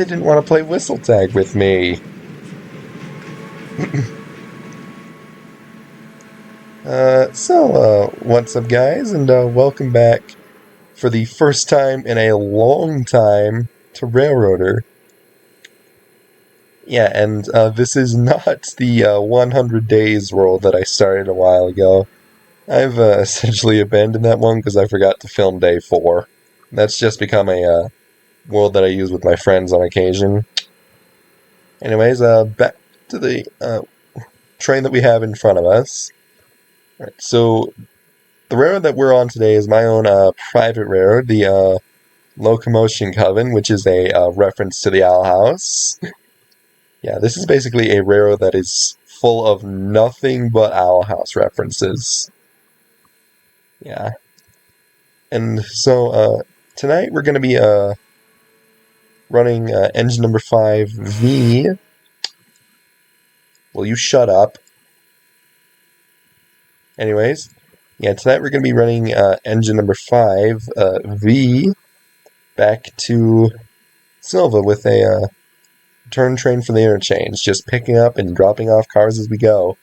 They didn't want to play whistle tag with me. What's up, guys, and welcome back for the first time in a long time to Railroader. Yeah, and this is not the 100 Days world that I started a while ago. I've essentially abandoned that one because I forgot to film day 4. That's just become a world that I use with my friends on occasion. Anyways, back to the train that we have in front of us. Right, so the railroad that we're on today is my own private railroad, the Locomotion Coven, which is a reference to the Owl House. Yeah, this is basically a railroad that is full of nothing but Owl House references. Yeah. And so tonight we're going to be running engine number 5V. Will you shut up? Anyways, yeah, tonight we're going to be running engine number 5V back to Sylva with a return train for the interchange, just picking up and dropping off cars as we go.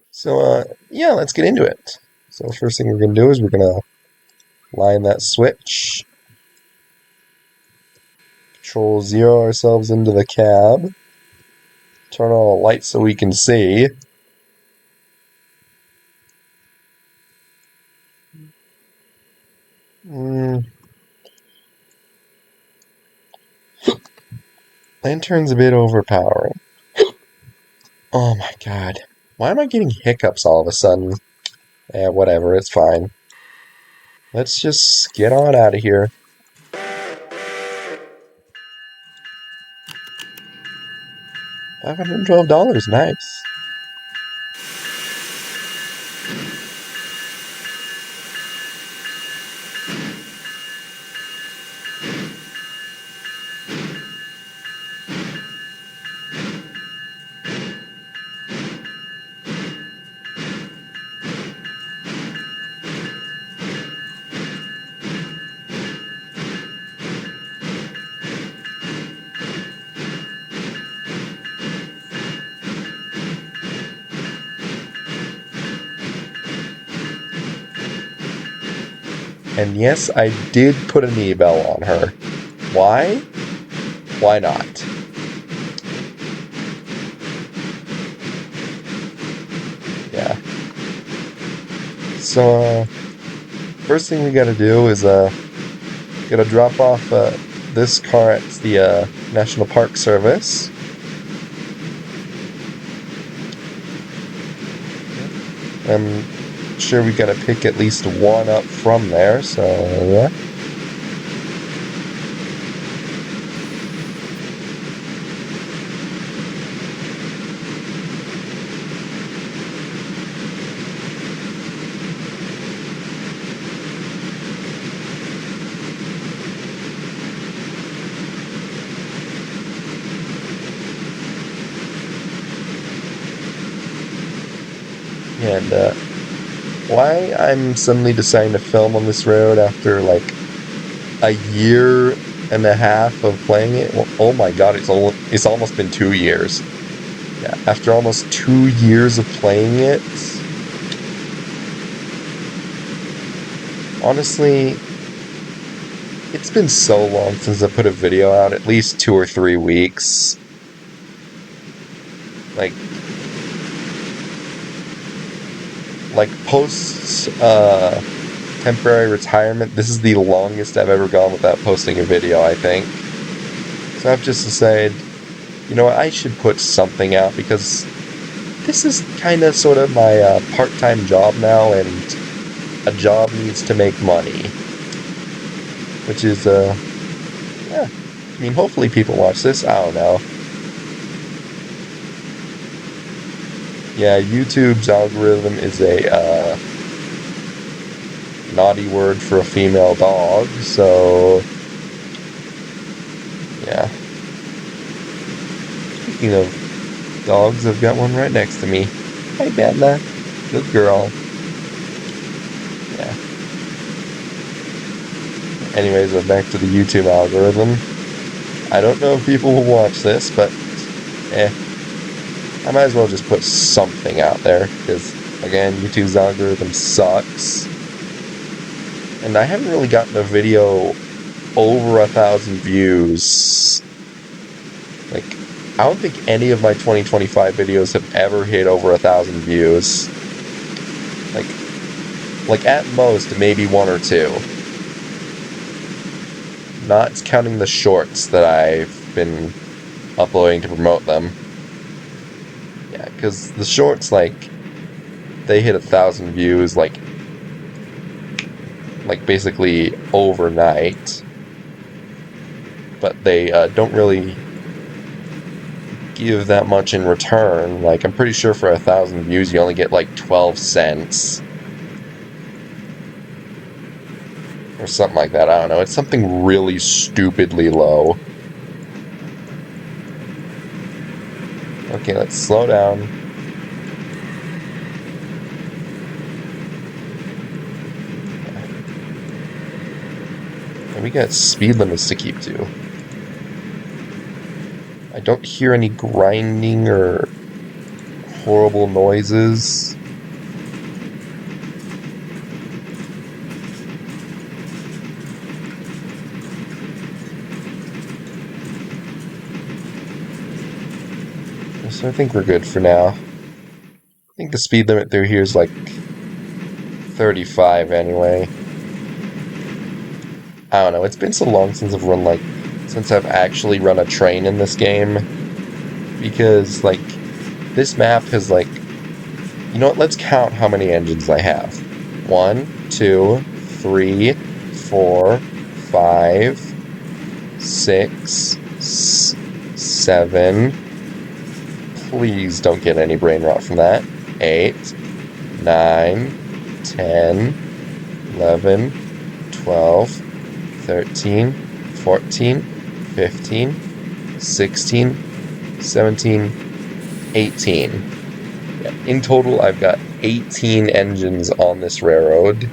So, yeah, let's get into it. So the first thing we're going to do is we're going to line that switch. Control 0 ourselves into the cab. Turn on the lights so we can see. Lantern's a bit overpowering. Oh my god. Why am I getting hiccups all of a sudden? Yeah, whatever, it's fine. Let's just get on out of here. $512, nice. And yes, I did put a knee bell on her. Why? Why not? Yeah. So, first thing we gotta do is, gotta drop off, this car at the, National Park Service. I'm sure we gotta pick at least one up from there, so, yeah. And why I'm suddenly deciding to film on this road after like a year and a half of playing it. Well, oh my god, it's almost been 2 years. Yeah, after almost 2 years of playing it, honestly, it's been so long since I put a video out, at least 2 or 3 weeks. Like post temporary retirement, this is the longest I've ever gone without posting a video, I think. So I've just decided, you know what, I should put something out because this is kind of sort of my part-time job now, and a job needs to make money. Which is, yeah, I mean, hopefully people watch this, I don't know. Yeah, YouTube's algorithm is a naughty word for a female dog, so yeah. Speaking of dogs, I've got one right next to me. Hey, Bella. Good girl. Yeah. Anyways, back to the YouTube algorithm. I don't know if people will watch this, but I might as well just put something out there, because, again, YouTube's algorithm sucks. And I haven't really gotten a video over 1,000 views. Like, I don't think any of my 2025 videos have ever hit over 1,000 views. Like at most, maybe one or two. Not counting the shorts that I've been uploading to promote them. Yeah, because the shorts, like, they hit 1,000 views, like basically overnight. But they don't really give that much in return. Like, I'm pretty sure for 1,000 views, you only get like 12 cents. Or something like that, I don't know. It's something really stupidly low. Okay, let's slow down. And we got speed limits to keep to. I don't hear any grinding or horrible noises. So I think we're good for now. I think the speed limit through here is like 35 anyway. I don't know, it's been so long since I've actually run a train in this game. Because, like, this map has, like, you know what, let's count how many engines I have. 1, 2, 3, 4, 5, 6, 7. Please don't get any brain rot from that. 8, 9, 10, 11, 12, 13, 14, 15, 16, 17, 18. Yeah, in total, I've got 18 engines on this railroad.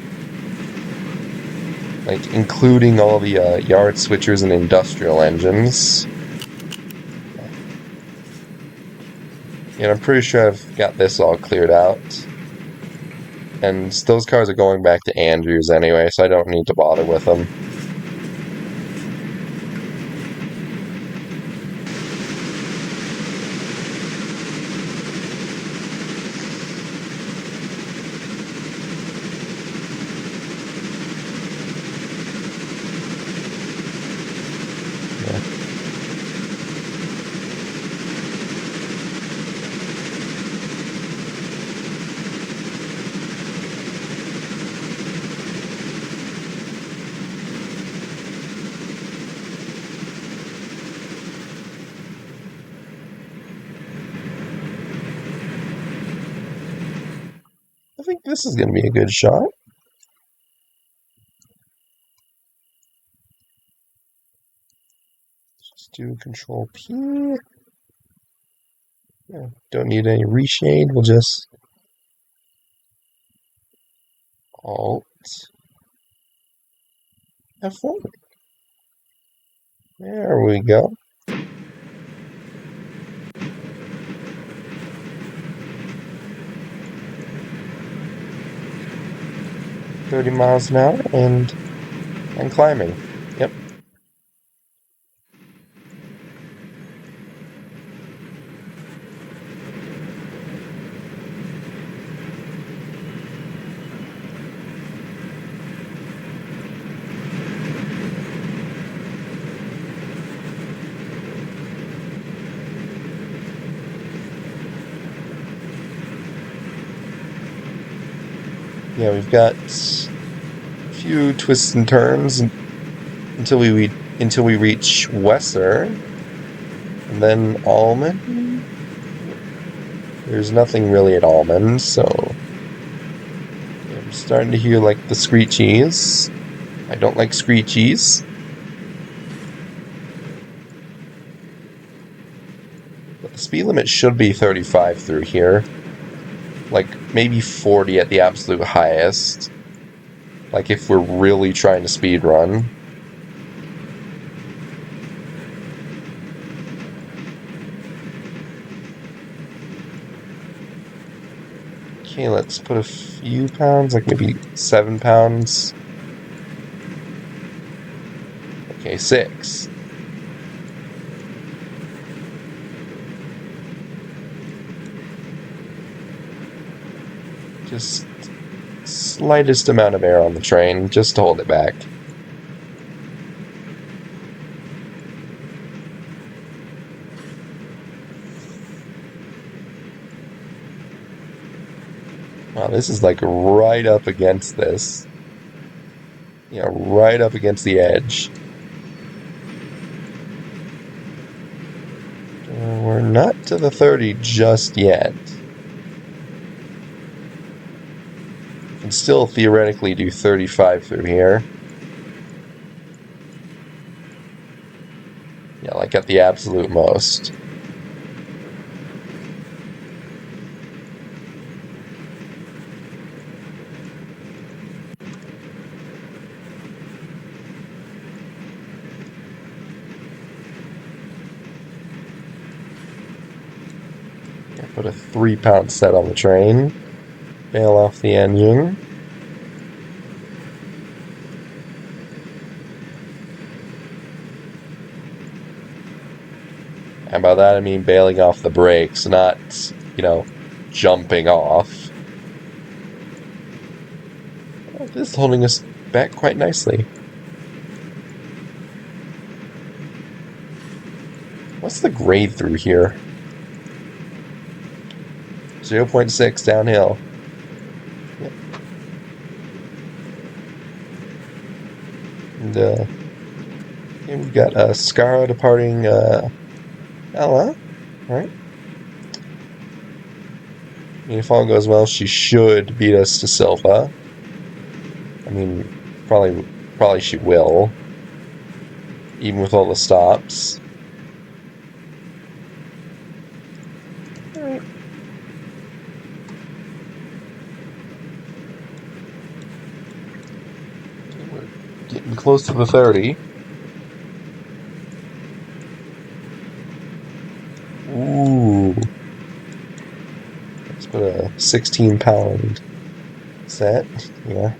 Like, including all the yard switchers and industrial engines. And I'm pretty sure I've got this all cleared out. And those cars are going back to Andrews anyway, so I don't need to bother with them. I think this is going to be a good shot. Let's do Control P. Yeah, don't need any reshade. We'll just Alt F1. There we go. $30 miles an hour and climbing. Yep. Yeah, we've got a few twists and turns until we reach Wesser, and then Almond. There's nothing really at Almond, so I'm starting to hear like the screechies. I don't like screechies. But the speed limit should be 35 through here. Like, maybe 40 at the absolute highest. Like, if we're really trying to speed run. Okay, let's put a few pounds, like maybe 7 pounds. Okay, 6. Just slightest amount of air on the train, just to hold it back. Wow, this is like right up against this. Yeah, right up against the edge. We're not to the 30 just yet. Can still theoretically do 35 through here. Yeah, like at the absolute most. Put a 3-pound set on the train. Bail off the engine. And by that I mean bailing off the brakes, not, jumping off. Oh, this is holding us back quite nicely. What's the grade through here? 0.6 downhill. Yep. And we've got Scara departing Ella, right? I mean, if all goes well, she should beat us to Sylva. I mean, probably she will, even with all the stops. All right. We're getting close to the 30. Ooh. Let's put a 16-pound set. Yeah.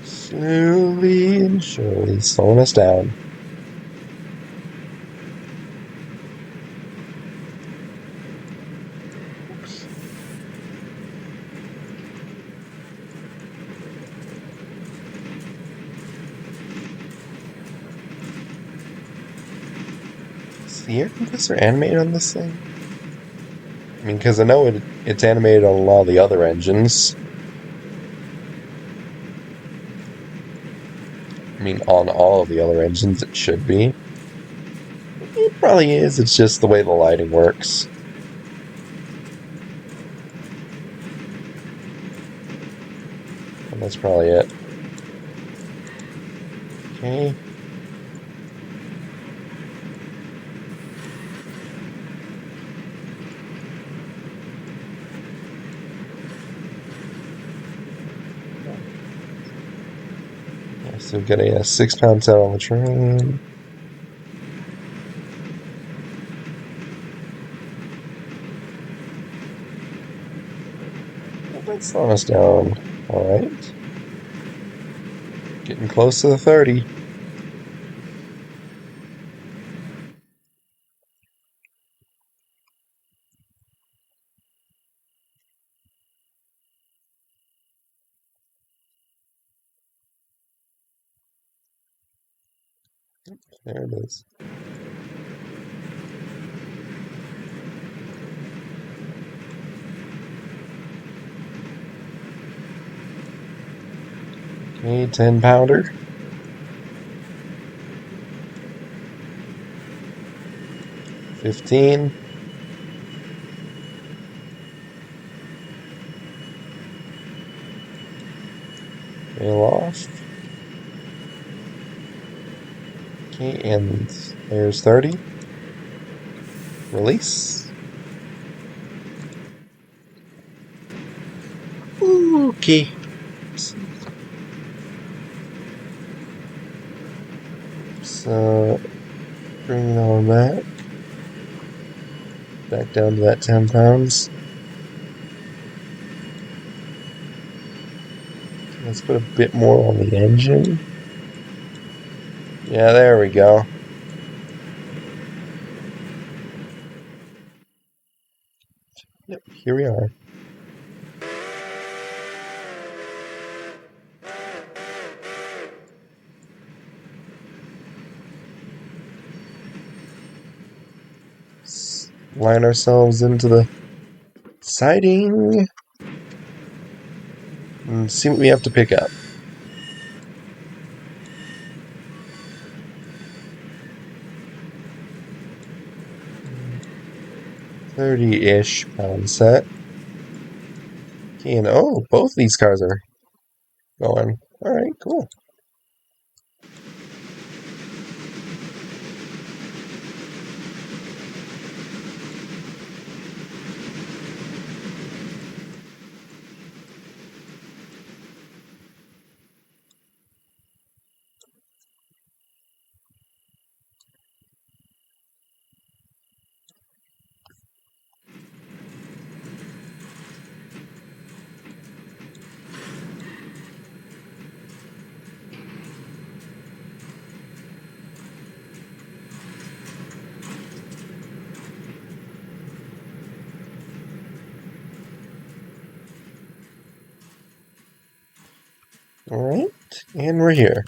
Slowly and surely slowing us down. Is the air compressor animated on this thing? I mean, because I know it's animated on a lot of the other engines. I mean, on all of the other engines it should be. It probably is, it's just the way the lighting works. And that's probably it. Okay. So we've got a 6-pound set on the train. That's slowing us down. Alright. Getting close to the 30. There it is. Okay, 10-pounder. 15. Bail off. Okay, and there's 30. Release. Ooh, okay. So, bring it on back. Back down to that 10 pounds. Let's put a bit more on the engine. Yeah, there we go. Yep, here we are. Line ourselves into the siding and see what we have to pick up. 30-ish pound set. And oh, both these cars are going. Alright, cool. Alright, and we're here.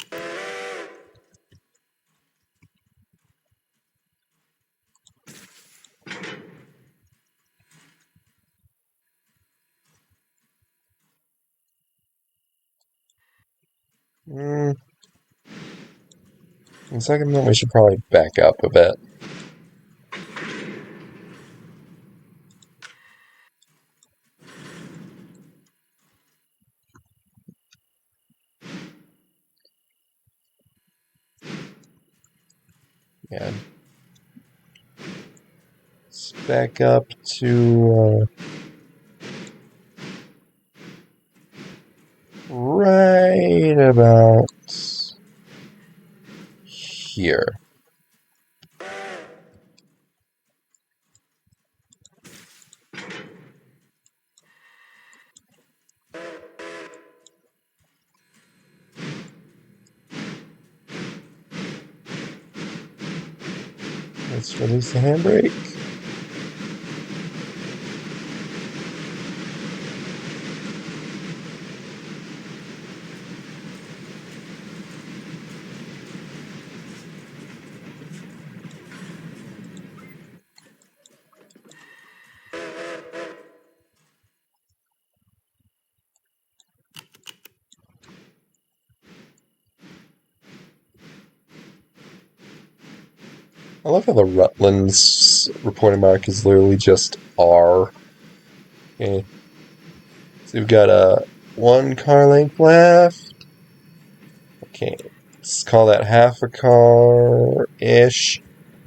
In a second, we should probably back up a bit. Yeah. Let's back up to right about here. Let's release the handbrake. I love how the Rutland's reporting mark is literally just R. Okay. So we've got one car length left. Okay. Let's call that half a car-ish.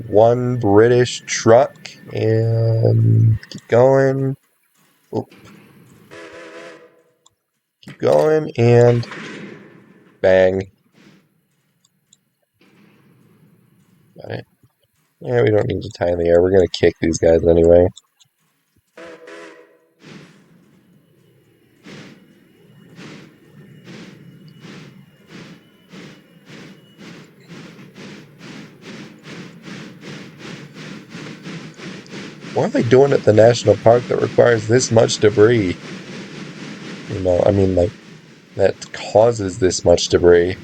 One British truck. And keep going. Oop. Keep going. And bang. Got it. Yeah, we don't need to tie in the air. We're going to kick these guys anyway. What are they doing at the national park that requires this much debris? You know, I mean, like, that causes this much debris.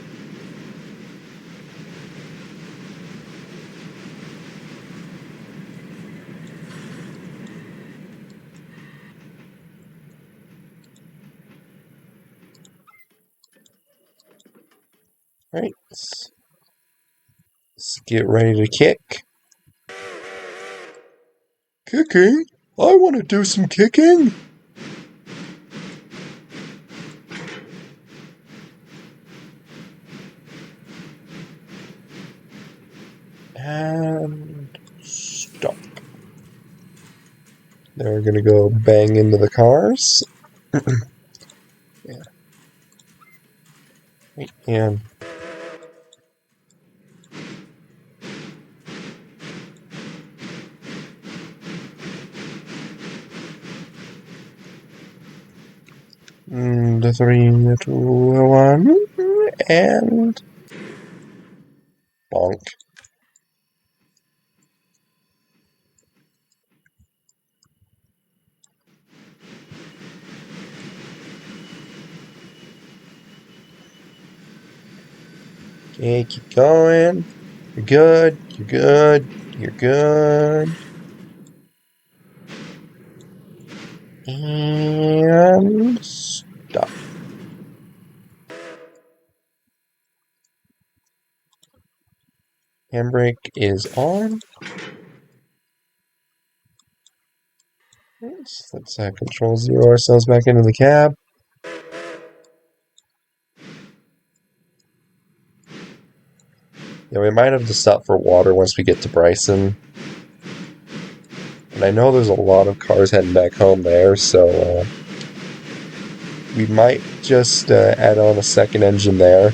Right. Let's get ready to kick. Kicking? I want to do some kicking. And stop. Then we're going to go bang into the cars. Yeah. And 3, 2, 1, and bonk. Okay, keep going. You're good. You're good. You're good. And stop. Handbrake is on. Let's control zero ourselves back into the cab. Yeah, we might have to stop for water once we get to Bryson. And I know there's a lot of cars heading back home there, so we might just add on a second engine there.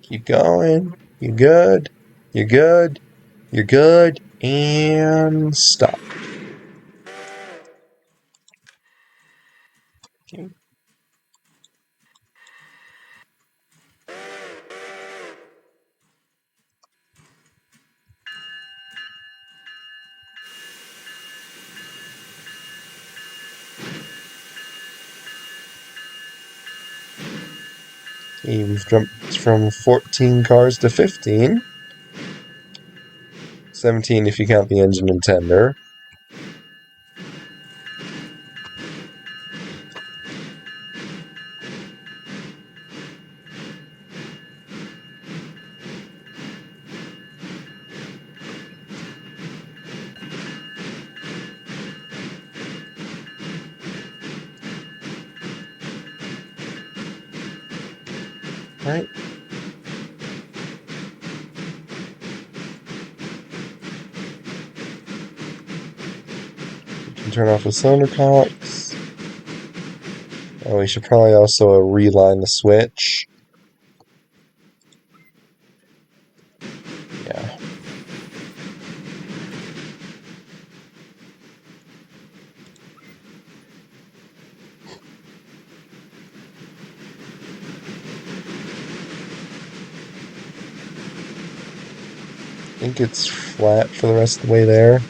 Keep going. You're good. You're good. You're good. And stop. Okay. Okay, we've jumped from 14 cars to 15. 17 if you count the engine and tender. Right. We can turn off the cylinder cocks. Oh, we should probably also reline the switch. Yeah. I think it's flat for the rest of the way there.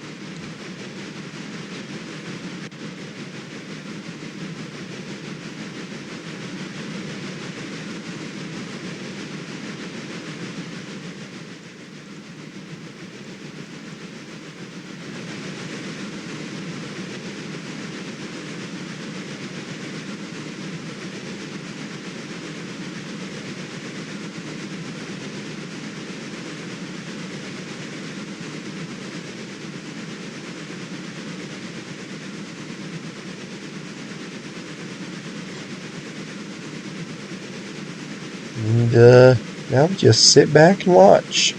And now just sit back and watch.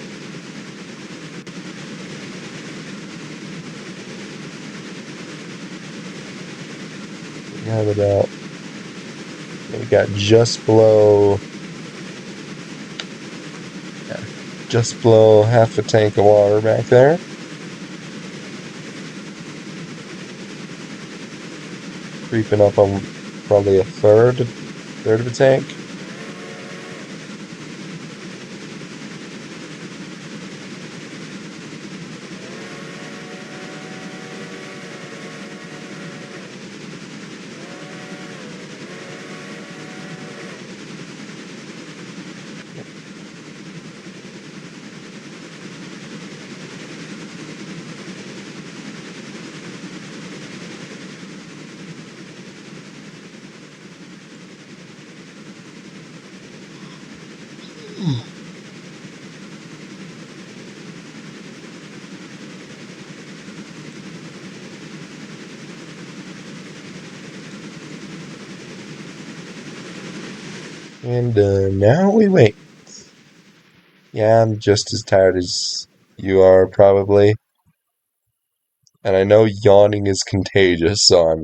We have about, we got just below half a tank of water back there. Creeping up on probably a third of a tank. And now we wait. Yeah, I'm just as tired as you are, probably. And I know yawning is contagious, so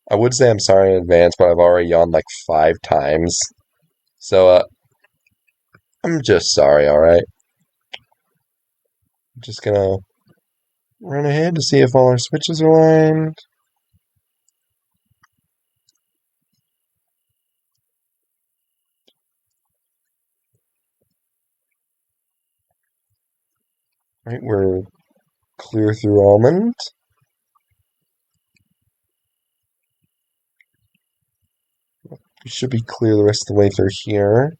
I would say I'm sorry in advance, but I've already yawned like 5 times. So, I'm just sorry, alright? I'm just gonna run ahead to see if all our switches are aligned. Right, we're clear through almond. We should be clear the rest of the way through here.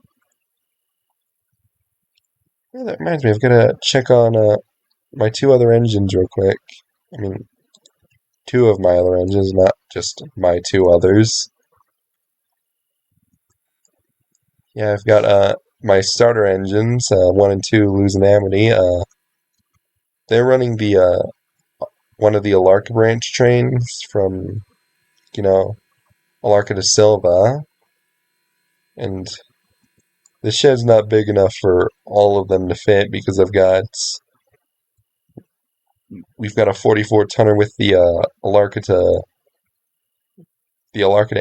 Yeah, that reminds me, I've got to check on my 2 other engines real quick. I mean, 2 of my other engines, not just my 2 others. Yeah, I've got my starter engines, 1 and 2 losing amity. They're running the one of the Alarca branch trains from, you know, Alarca to Sylva, and the shed's not big enough for all of them to fit because we've got a 44 tonner with the Alarca to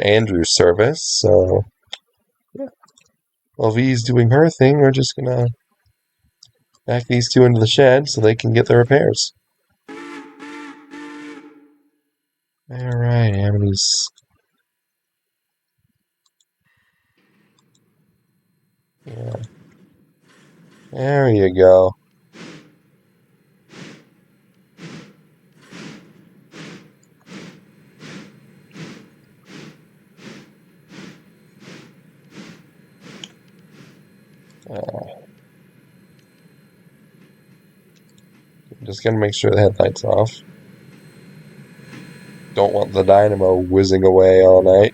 Andrews service. So yeah, while V's doing her thing, we're just gonna back these 2 into the shed so they can get their repairs. All right, Amity's. Yeah, there you go. Uh, just gonna make sure the headlights off. Don't want the dynamo whizzing away all night.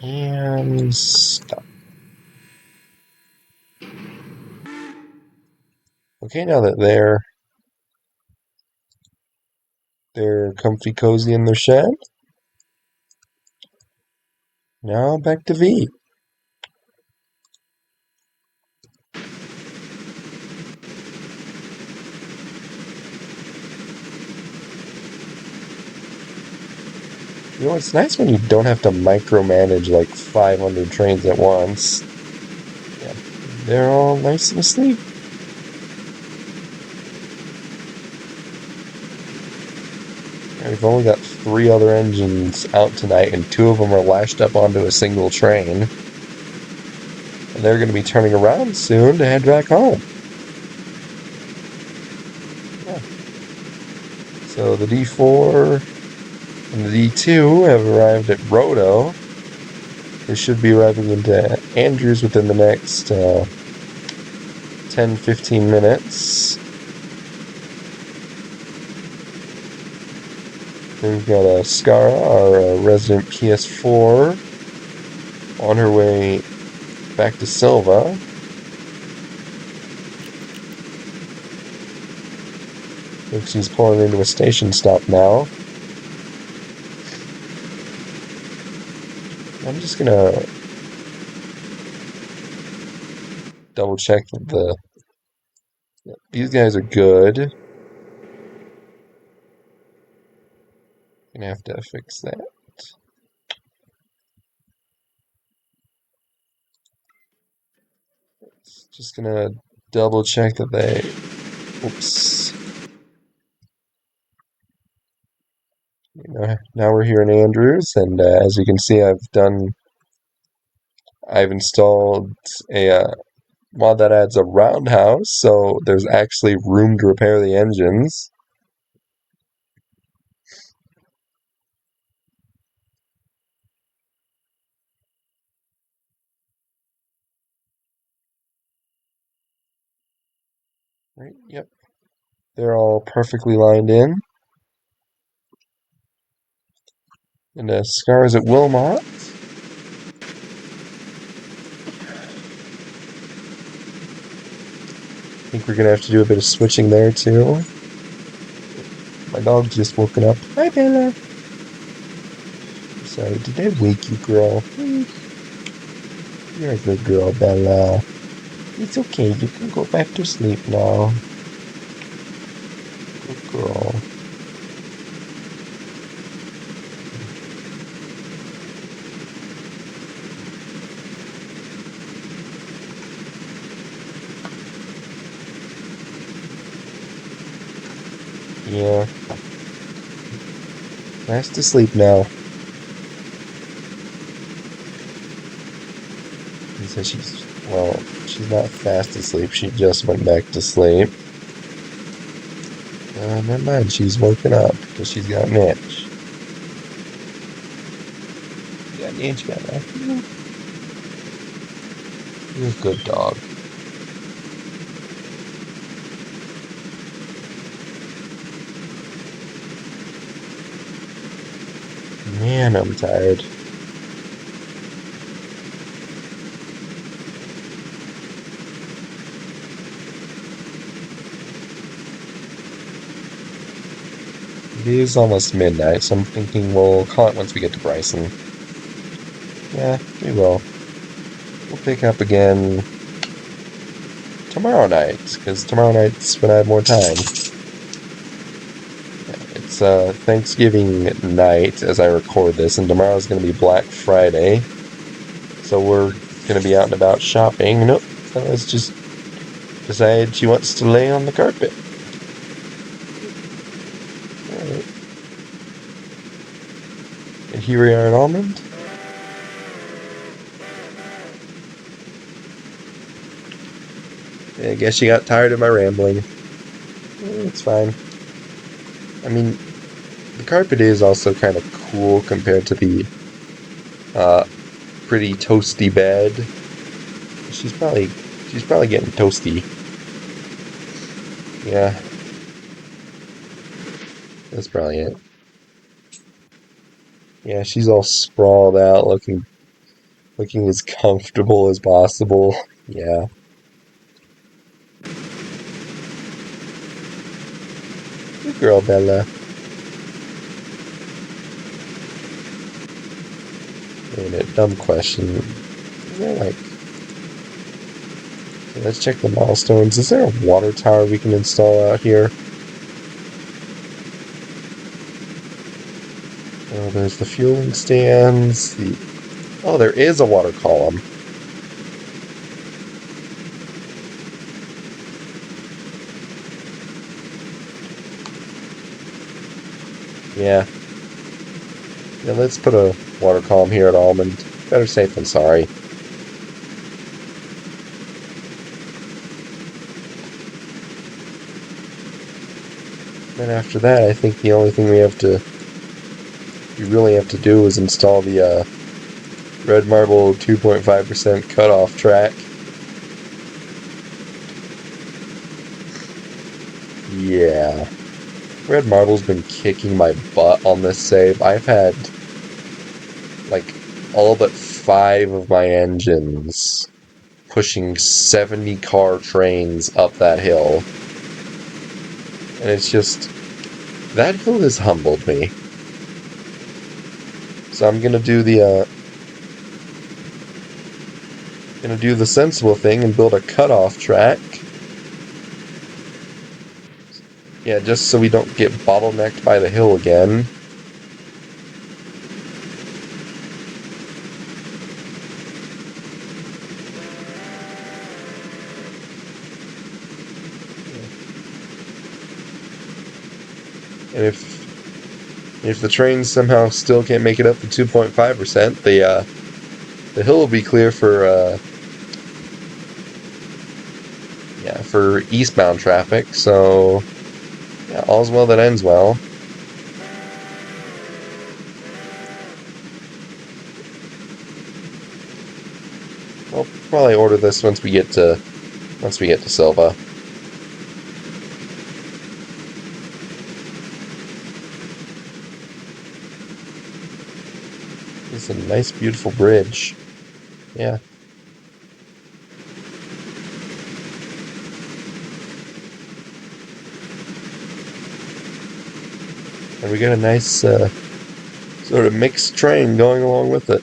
And stop. Okay, now that they're comfy cozy in their shed, now back to V. You know, it's nice when you don't have to micromanage like 500 trains at once. Yeah, they're all nice and asleep. And we've only got 3 other engines out tonight, and 2 of them are lashed up onto a single train. And they're going to be turning around soon to head back home. Yeah. So the D4 and the D2 have arrived at Roto. They should be arriving into Andrews within the next 10-15 minutes. Then we've got Skara, our resident PS4, on her way back to Sylva. Looks she's pulling into a station stop now. I'm just gonna double check that these guys are good. Gonna have to fix that. Just gonna double check that they. Oops. Now we're here in Andrews, and as you can see, I've installed a mod that adds a roundhouse, so there's actually room to repair the engines. Right, yep. They're all perfectly lined in. And Scars at Wilmot. I think we're going to have to do a bit of switching there too. My dog's just woken up. Hi, Bella. I'm sorry, did I wake you, girl? You're a good girl, Bella. It's okay, you can go back to sleep now. Good girl. Yeah, fast to sleep now. He says she's not fast asleep. She just went back to sleep. Never mind. She's woken up because she's got an itch. You got an itch, Bella. You're a good dog. Man, I'm tired. It is almost midnight, so I'm thinking we'll call it once we get to Bryson. Yeah, we will. We'll pick up again tomorrow night, because tomorrow night's when I have more time. It's Thanksgiving night as I record this, and tomorrow's going to be Black Friday. So we're going to be out and about shopping. Nope, Fella's just decided she wants to lay on the carpet. Alright. And here we are at Almond. I guess she got tired of my rambling. It's fine. I mean, the carpet is also kind of cool compared to the pretty toasty bed. She's probably getting toasty. Yeah, that's probably it. Yeah, she's all sprawled out, looking as comfortable as possible. Yeah, good girl, Bella. Wait a minute, dumb question. Is there like? Let's check the milestones. Is there a water tower we can install out here? Oh, there's the fueling stands. Oh, there is a water column. Yeah. Yeah, let's put a water column here at Almond. Better safe than sorry. Then after that, I think the only thing we really have to do is install the red marble 2.5% cutoff track. Yeah. Red marble's been kicking my butt on this save. I've had like all but 5 of my engines pushing 70 car trains up that hill. And it's just, that hill has humbled me. So I'm gonna do the sensible thing and build a cutoff track. Yeah, just so we don't get bottlenecked by the hill again. And if the trains somehow still can't make it up to 2.5%, the hill will be clear for eastbound traffic. So yeah, all's well that ends well. I'll probably order this once we get to Sylva. It's a nice, beautiful bridge. Yeah. And we got a nice sort of mixed train going along with it.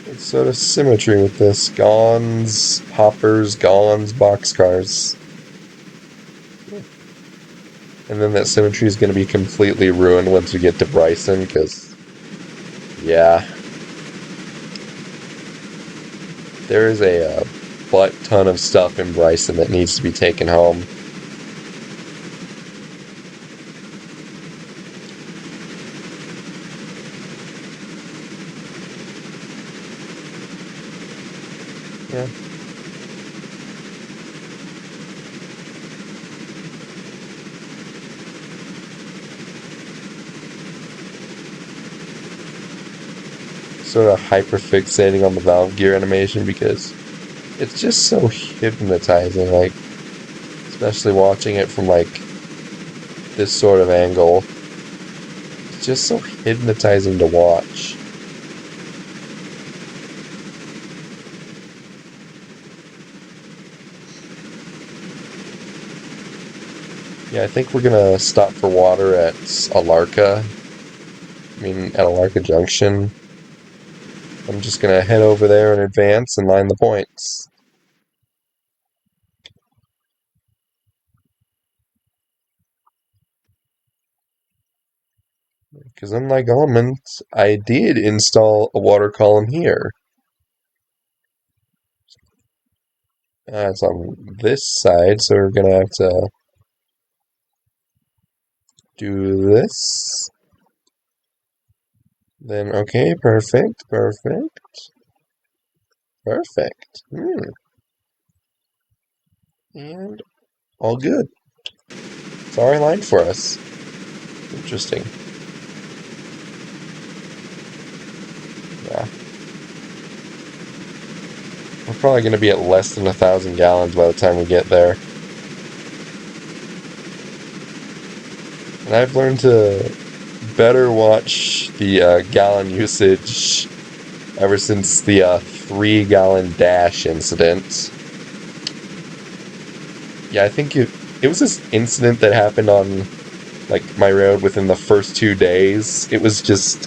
It's sort of symmetry with this. Gons, hoppers, gons, boxcars. And then that symmetry is going to be completely ruined once we get to Bryson, because, yeah, there is a butt ton of stuff in Bryson that needs to be taken home. Yeah. Sort of hyperfixating on the valve gear animation because it's just so hypnotizing, like, especially watching it from, like, this sort of angle. It's just so hypnotizing to watch. Yeah, I think we're gonna stop for water at Alarka. At Alarka Junction. I'm just gonna head over there in advance and line the points. Because unlike Almond, I did install a water column here. It's on this side, so we're gonna have to do this. Then, okay, perfect, perfect, perfect. And all good. It's already lined for us. Interesting. Yeah. We're probably going to be at less than 1,000 gallons by the time we get there. And I've learned to better watch the gallon usage ever since the 3-gallon dash incident. Yeah, I think it was this incident that happened on, like, my road within the first 2 days. It was just...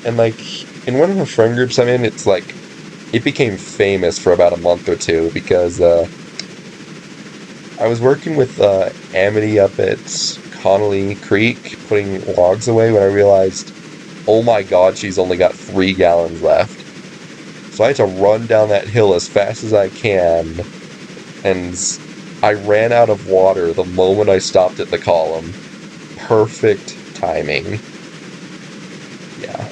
And, like, in one of the friend groups I'm in, it's like, it became famous for about a month or two because I was working with Amity up at Connolly Creek putting logs away when I realized, oh my god, she's only got 3 gallons left. So I had to run down that hill as fast as I can, and I ran out of water the moment I stopped at the column. Perfect timing. Yeah.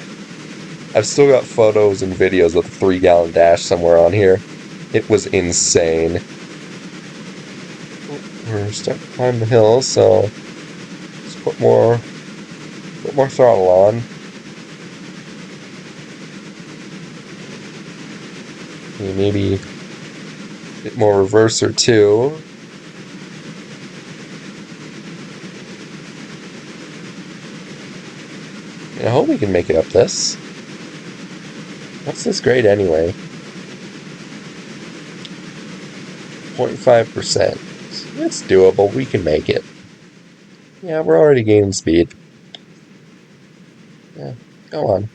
I've still got photos and videos of the 3-gallon dash somewhere on here. It was insane. We're starting to climb the hill, so let's put more throttle on. Maybe a bit more reverser too. I hope we can make it up this. What's this grade anyway? 0.5%. It's doable. We can make it. Yeah, we're already gaining speed. Yeah, go on.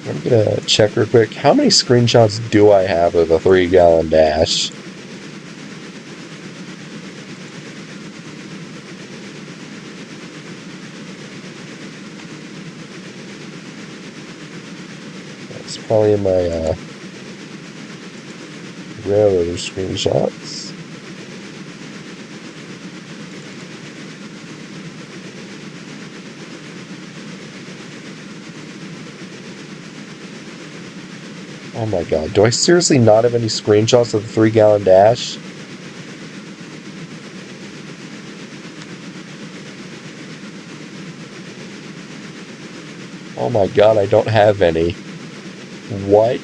I'm gonna check real quick. How many screenshots do I have of a 3-gallon dash? That's probably in my railroad screenshots. Oh my god, do I seriously not have any screenshots of the 3-gallon dash? Oh my god, I don't have any. What?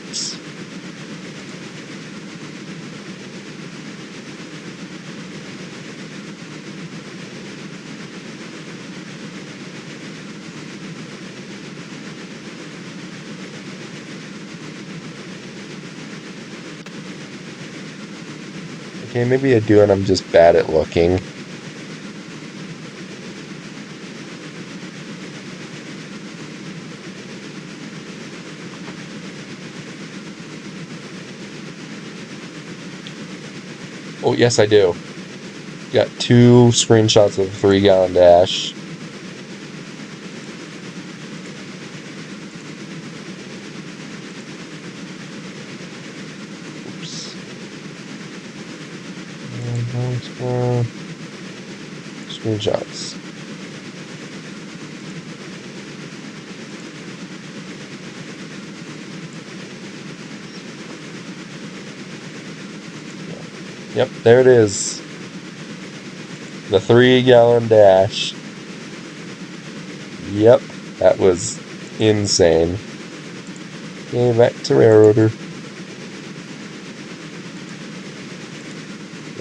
Okay, maybe I do and I'm just bad at looking. Oh, yes, I do. Got two screenshots of the 3 gallon dash. Oops. Screenshots. Yep, there it is. The 3 gallon dash. Yep, that was insane. Okay, back to railroader.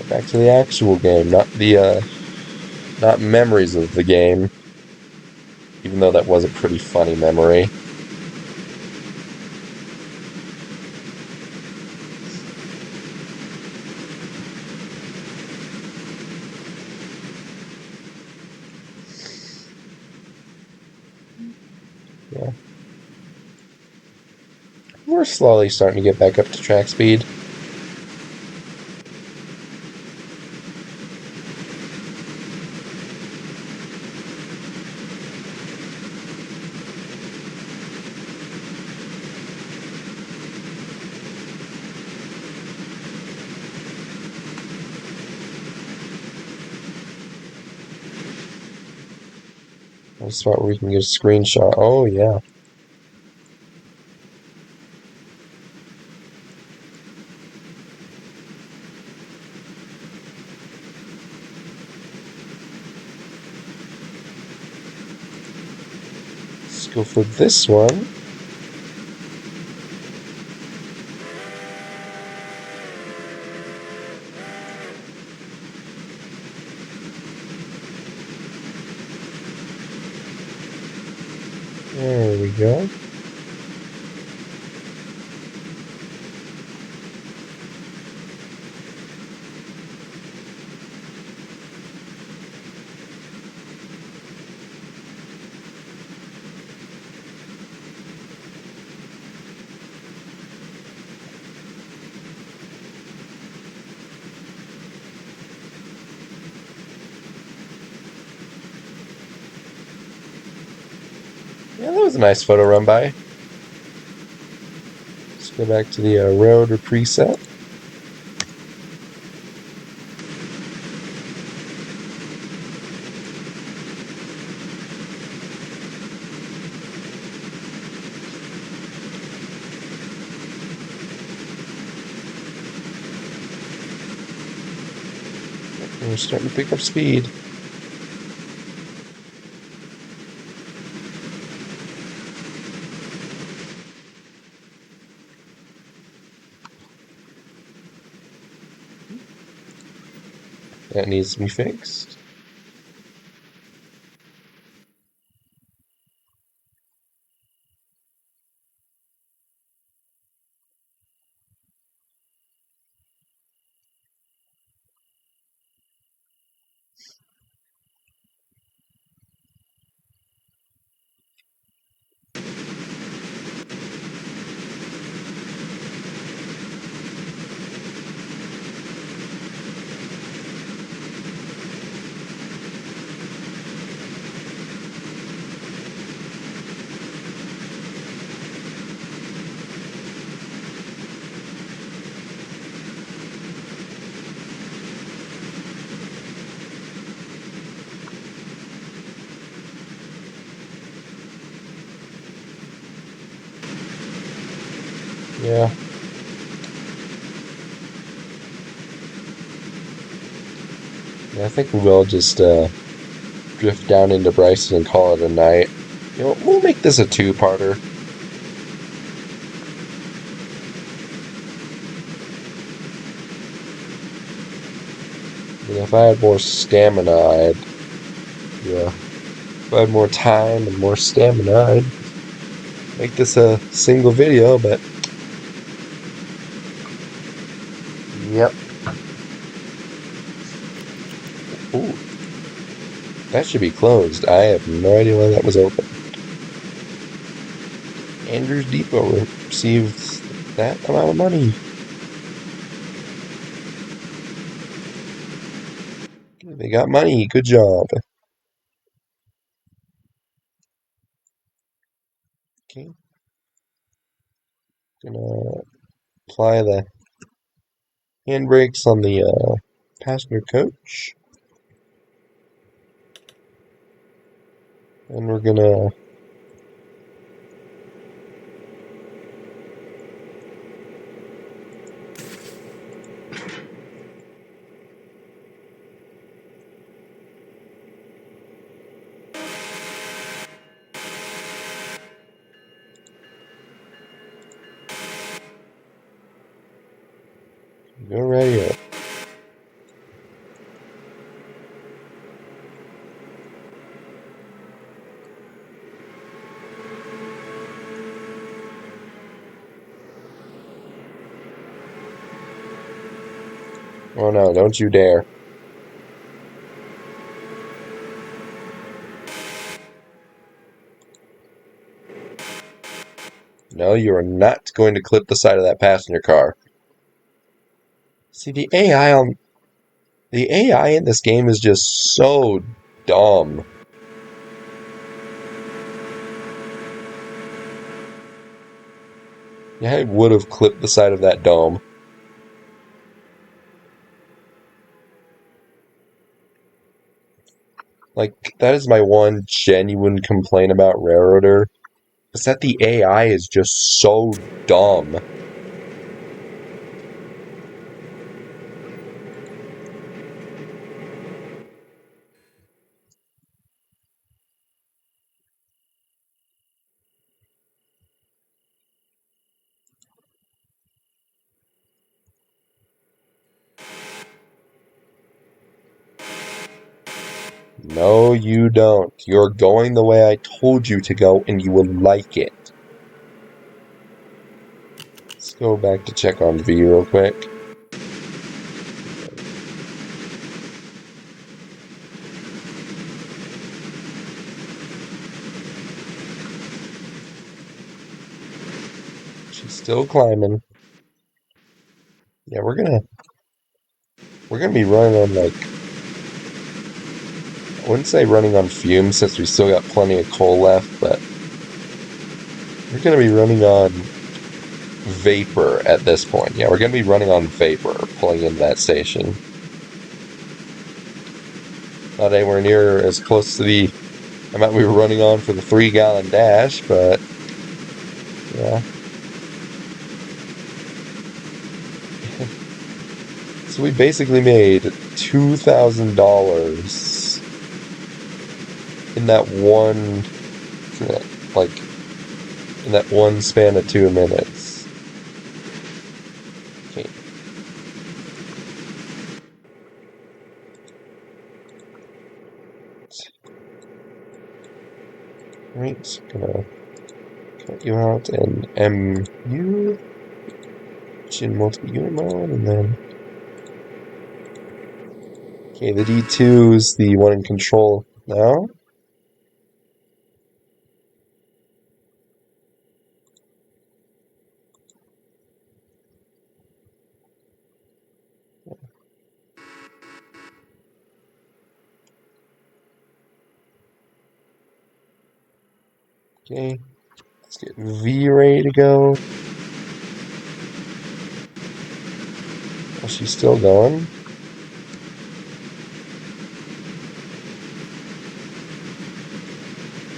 Back to the actual game, not memories of the game. Even though that was a pretty funny memory. Yeah, we're slowly starting to get back up to track speed. A spot where we can get a screenshot. Oh yeah. Let's go for this one. There we go. Yeah, that was a nice photo run by. Let's go back to the railroader preset. And we're starting to pick up speed. That needs to be fixed. Yeah. Yeah, I think we'll just drift down into Bryson and call it a night. You know, we'll make this a two-parter. If I had more stamina, yeah. If I had more time and more stamina, I'd make this a single video, but yep. Ooh, that should be closed. I have no idea why that was open. Andrews Depot received that amount of money. They got money. Good job. Okay. Gonna apply the handbrakes on the passenger coach. And we're gonna go right here. Oh no, don't you dare. No, you are not going to clip the side of that passenger car. See, the AI in this game is just so dumb. Yeah, I would have clipped the side of that dome. Like, that is my one genuine complaint about Railroader. Is that the AI is just so dumb. No, you don't. You're going the way I told you to go, and you will like it. Let's go back to check on V real quick. She's still climbing. Yeah, we're gonna be running on, like, I wouldn't say running on fumes since we still got plenty of coal left, but we're gonna be running on vapor at this point. Yeah, we're gonna be running on vapor pulling into that station. Not anywhere near as close to the amount we were running on for the 3-gallon dash, but yeah. So we basically made $2,000 in that one, like, in that one span of 2 minutes. Okay. Right, gonna cut you out and MU, chin multiple unit mode, and then okay, the D2 is the one in control now. Okay, let's get V ready to go. Oh, she's still going.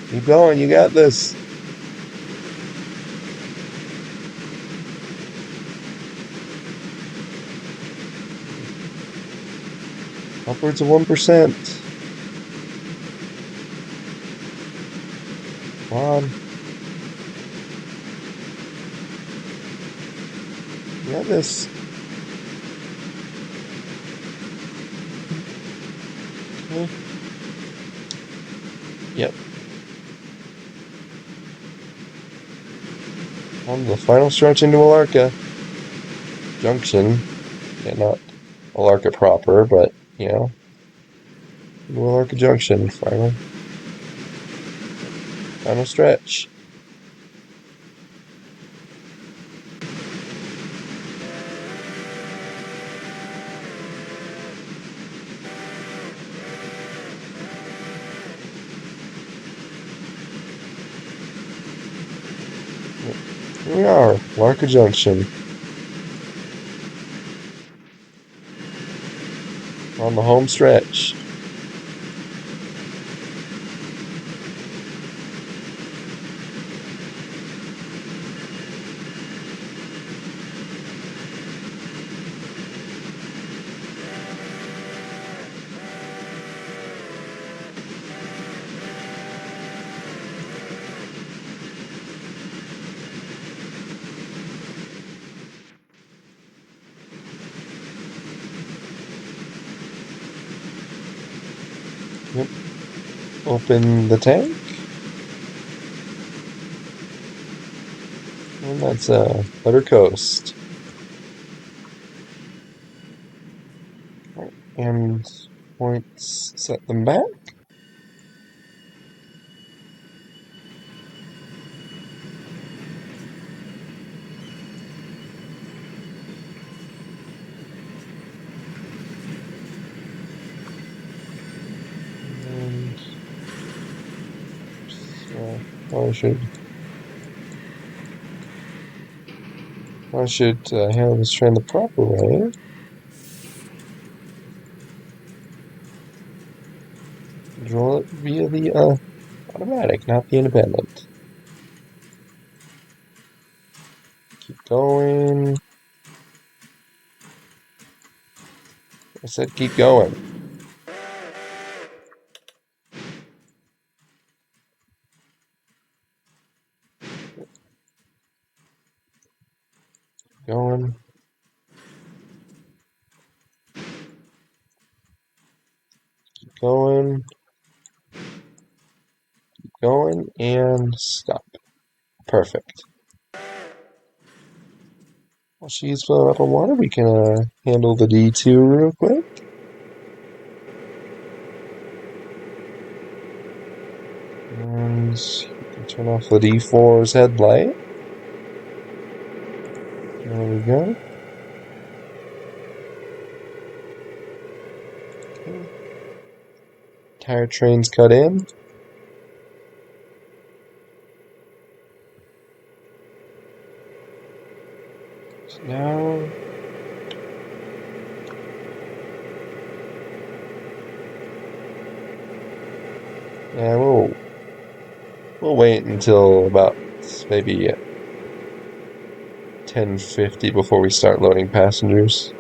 Keep going, you got this. Upwards of 1%. Come on. You got this. Okay. Yep. On the final stretch into Alarka Junction. Yeah, not Alarka proper, but, Alarka Junction. Final stretch. Yep. Here we are, Alarka Junction. On the home stretch. Yep. Open the tank. And that's Butter Coast. Right. And points set them back. And so I should handle this train the proper way. Control it via the automatic, not the independent. Keep going. I said keep going. Going. Keep going. Keep going. And stop. Perfect. While she's filling up on water, we can handle the D2 real quick. And you can turn off the D4's headlight. There we go. Okay. Tire trains cut in. So now, yeah, we'll wait until about maybe 10:50 before we start loading passengers.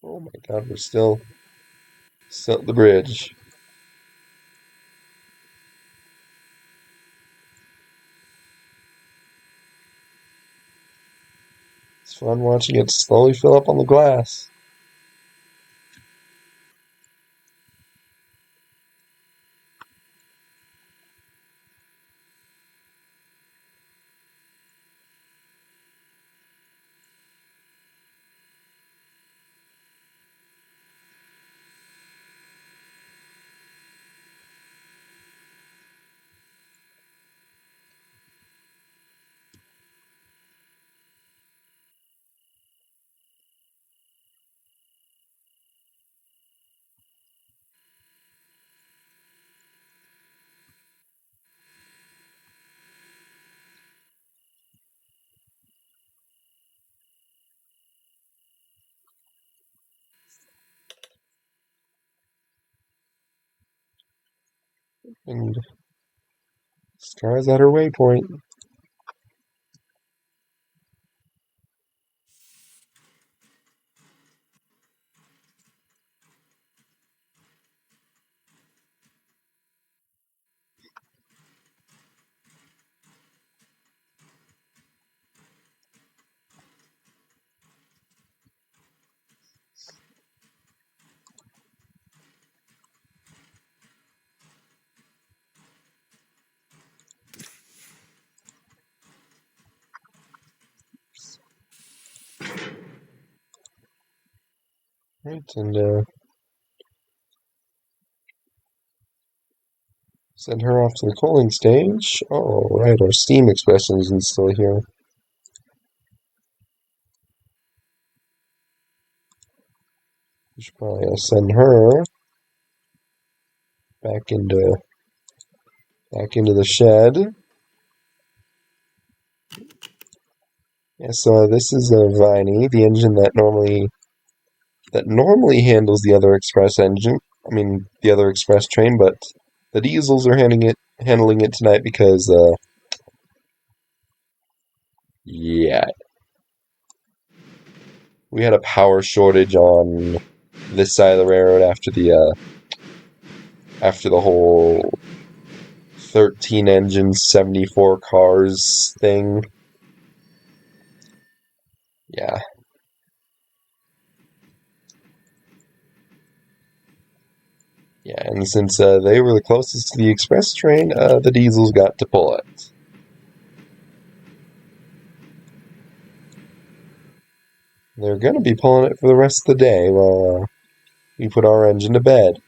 Oh my God, we're still at the bridge. It's fun watching it slowly fill up on the glass. And Scar's at her waypoint. Right, and send her off to the cooling stage. Oh, right, our steam express engine's still here. We should probably send her back into the shed. Yeah, so this is a Viney, the engine that normally handles the other express engine. I mean, the other express train, but the diesels are handling it tonight because yeah, we had a power shortage on this side of the railroad after the whole 13 engines, 74 cars thing. Yeah. Yeah, and since they were the closest to the express train, the diesels got to pull it. They're going to be pulling it for the rest of the day while we put our engine to bed.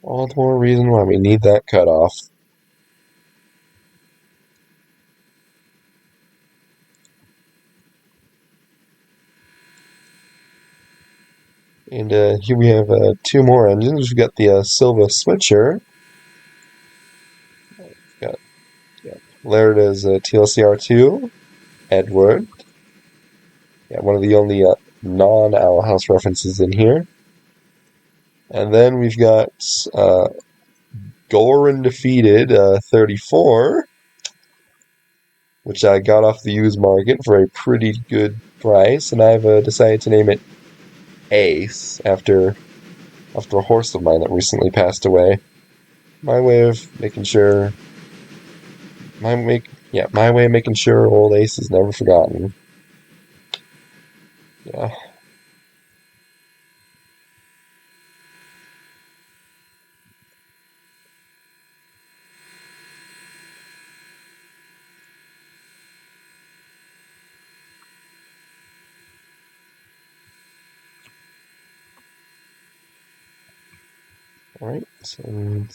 All the more reason why we need that cutoff. And here we have two more engines. We've got the Sylva switcher. Got Larida's TLCR2. Edward. Yeah, one of the only non-Owl House references in here. And then we've got Gorin Defeated 34, which I got off the used market for a pretty good price, and I've decided to name it Ace after a horse of mine that recently passed away. My way of making sure my way of making sure old Ace is never forgotten. Yeah. Alright, and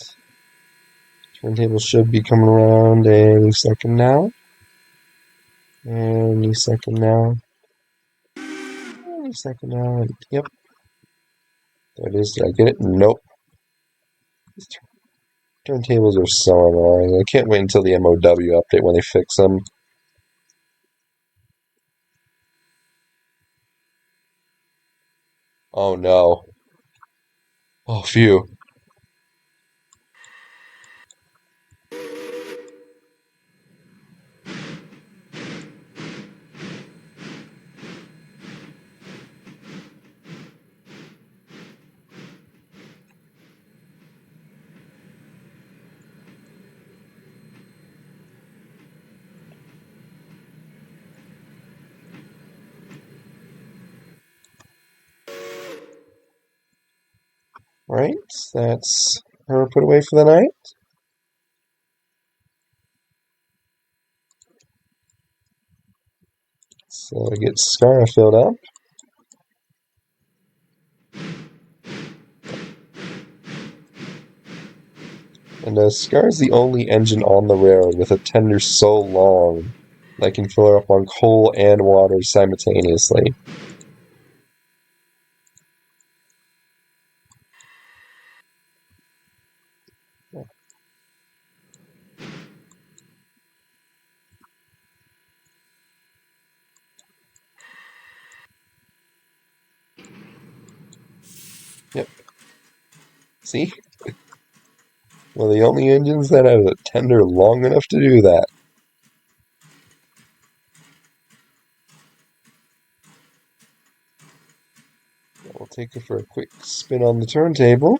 turntable should be coming around any second now. Any second now. Any second now. Yep. There it is. Did I get it? Nope. These turntables are so annoying. I can't wait until the MOW update when they fix them. Oh no. Oh, phew. Right, that's her put away for the night. So I get Scara filled up. And Scar's the only engine on the railroad with a tender so long that I can fill her up on coal and water simultaneously. Yep. See? Well, the only engines that have a tender long enough to do that. We'll take it for a quick spin on the turntable.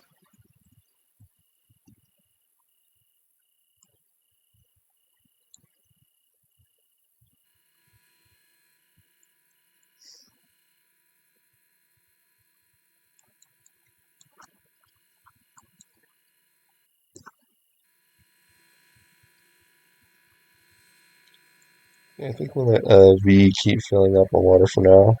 Yeah, I think we'll let V keep filling up on water for now.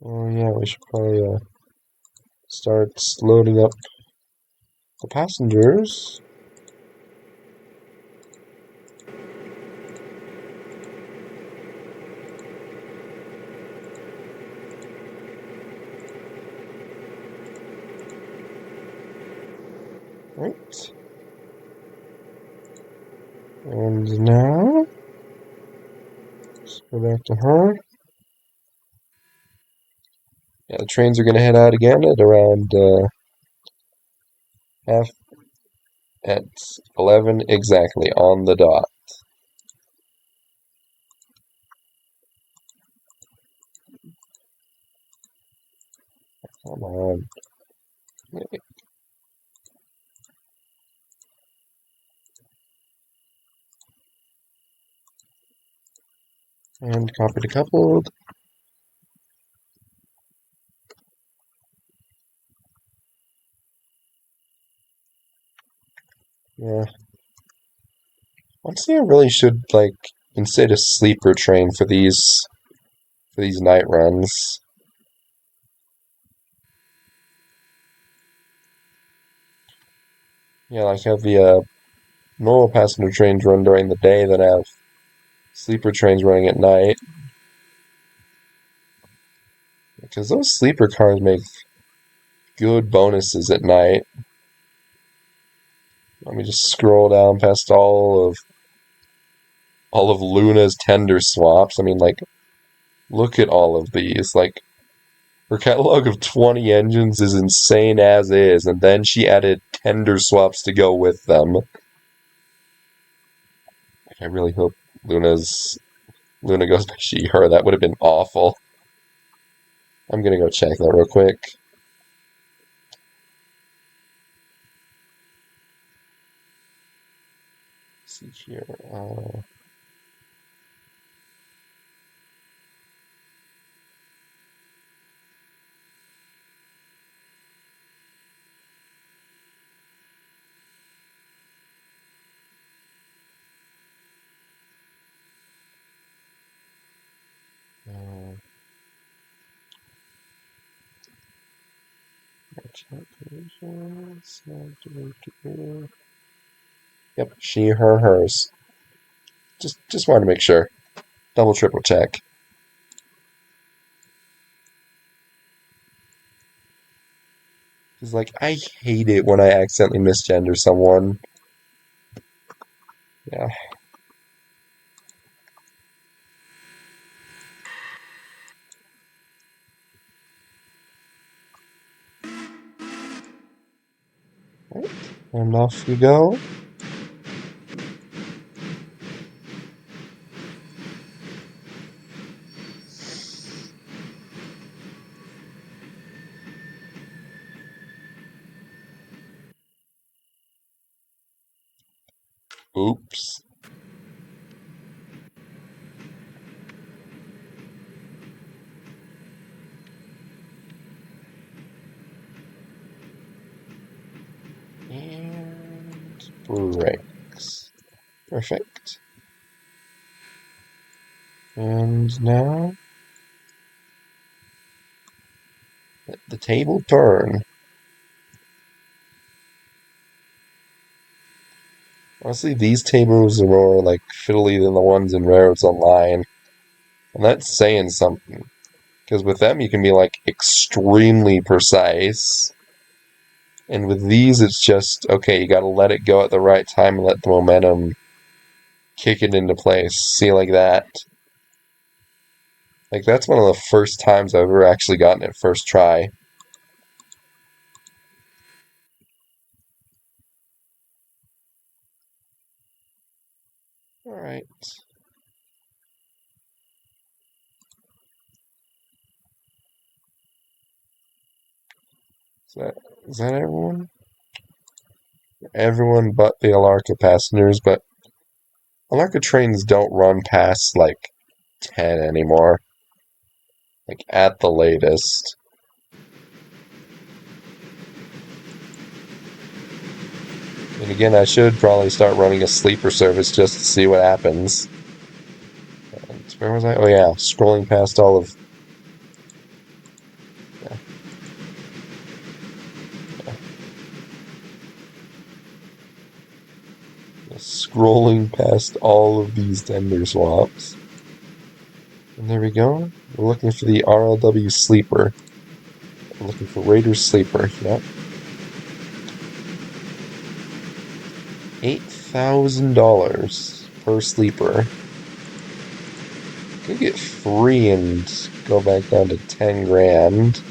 Oh yeah, we should probably start loading up the passengers. Right. And now, let's go back to her. Yeah, the trains are going to head out again at around half at 11 exactly on the dot. Come on. And copy decoupled. Yeah. Honestly, I really should like instead a sleeper train for these night runs. Yeah, like have the normal passenger trains run during the day, then have sleeper trains running at night. Because those sleeper cars make good bonuses at night. Let me just scroll down past all of Luna's tender swaps. I mean, like, look at all of these. Like, her catalog of 20 engines is insane as is, and then she added tender swaps to go with them. I really hope Luna goes by she, her. That would have been awful. I'm gonna go check that real quick. Let's see here. Uh, Yep, she, her, hers. Just wanted to make sure. Double, triple check. Because, like, I hate it when I accidentally misgender someone. Yeah. And off we go. Oops. Brakes. Perfect. And now let the table turn. Honestly, these tables are more like fiddly than the ones in Railroads Online. And that's saying something. Because with them, you can be like extremely precise. And with these, it's just, okay, you gotta let it go at the right time and let the momentum kick it into place. See, like that. Like, that's one of the first times I've ever actually gotten it first try. Alright. Is that everyone? Everyone but the Alarka passengers, but Alarka trains don't run past, like, 10 anymore. Like, at the latest. And again, I should probably start running a sleeper service just to see what happens. And where was I? Oh yeah, scrolling past all of... Yeah, scrolling past all of these tender swaps. And there we go. We're looking for the RLW sleeper. We're looking for Raiders sleeper. Yep. $8,000 per sleeper. Could get 3 and go back down to 10 grand.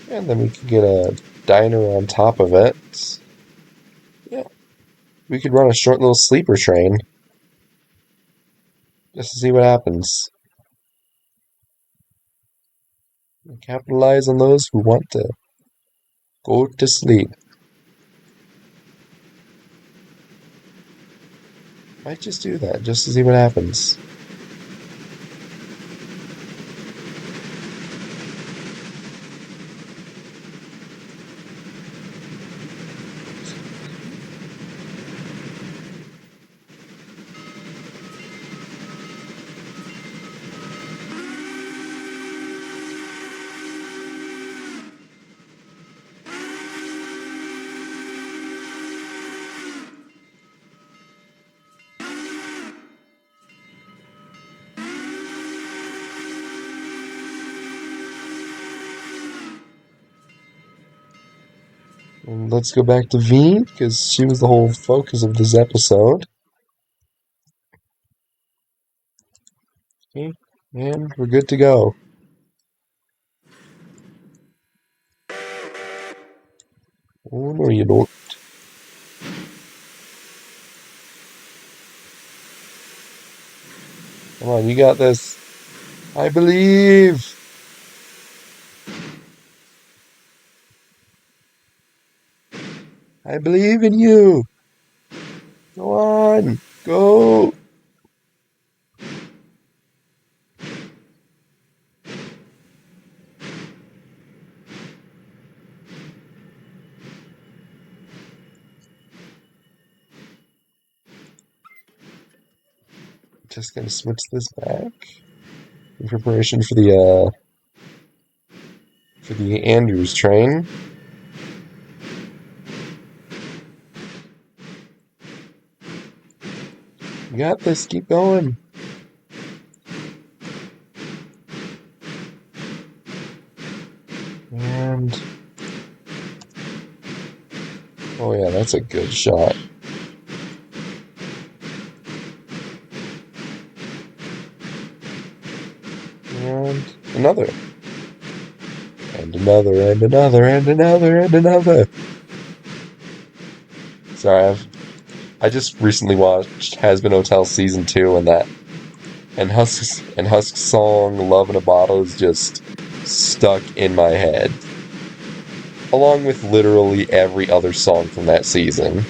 And then we could get a diner on top of it. Yeah. We could run a short little sleeper train. Just to see what happens. Capitalize on those who want to go to sleep. Might just do that, just to see what happens. And let's go back to V, because she was the whole focus of this episode. Okay, and we're good to go. Oh, no, you don't. Come on, you got this. I believe. I believe in you. Go on. Go. Just gonna switch this back in preparation for the Andrews train. You got this. Keep going. And oh yeah, that's a good shot. And another. And another, and another, and another, and another. Sorry, I just recently watched Has Been Hotel Season 2, and Husk's song Love in a Bottle is just stuck in my head. Along with literally every other song from that season.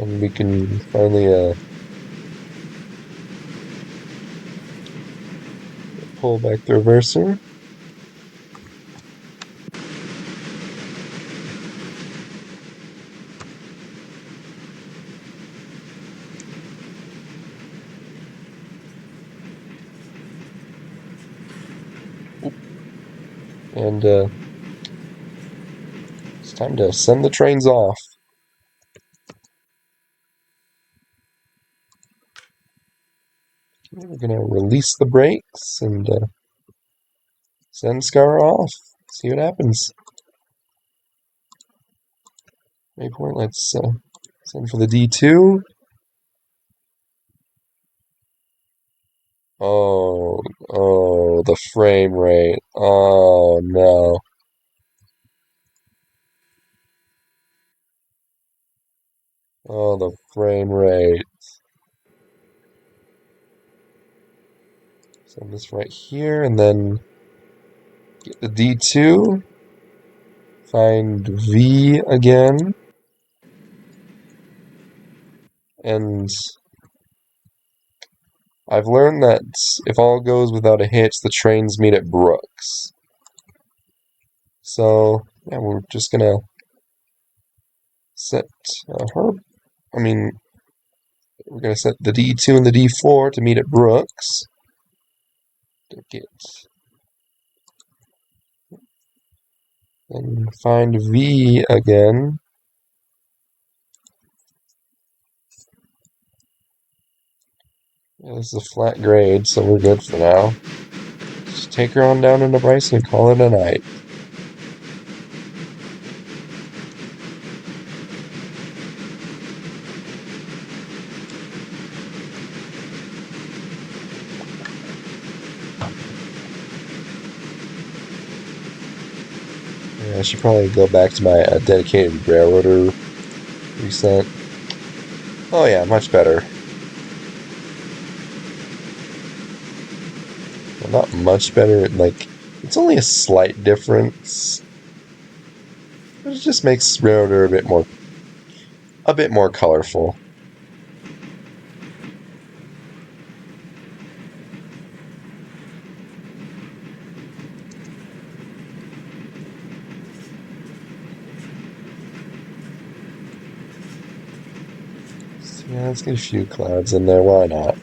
And we can finally pull back the reverser. And it's time to send the trains off. We're going to release the brakes and send Scar off. See what happens. Waypoint, let's send for the D2. Oh, the frame rate. Oh, no. Oh, the frame rate. Send this right here, and then get the D2. Find V again. And I've learned that if all goes without a hitch, the trains meet at Brooks. So, yeah, we're just gonna set her. I mean, we're gonna set the D2 and the D4 to meet at Brooks. To get. And find V again. Yeah, this is a flat grade, so we're good for now. Just take her on down into Bryson and call it a night. Yeah, I should probably go back to my dedicated railroader reset. Oh yeah, much better. Well, not much better, like, it's only a slight difference. But it just makes railroader a bit more colorful. So, yeah, let's get a few clouds in there, why not?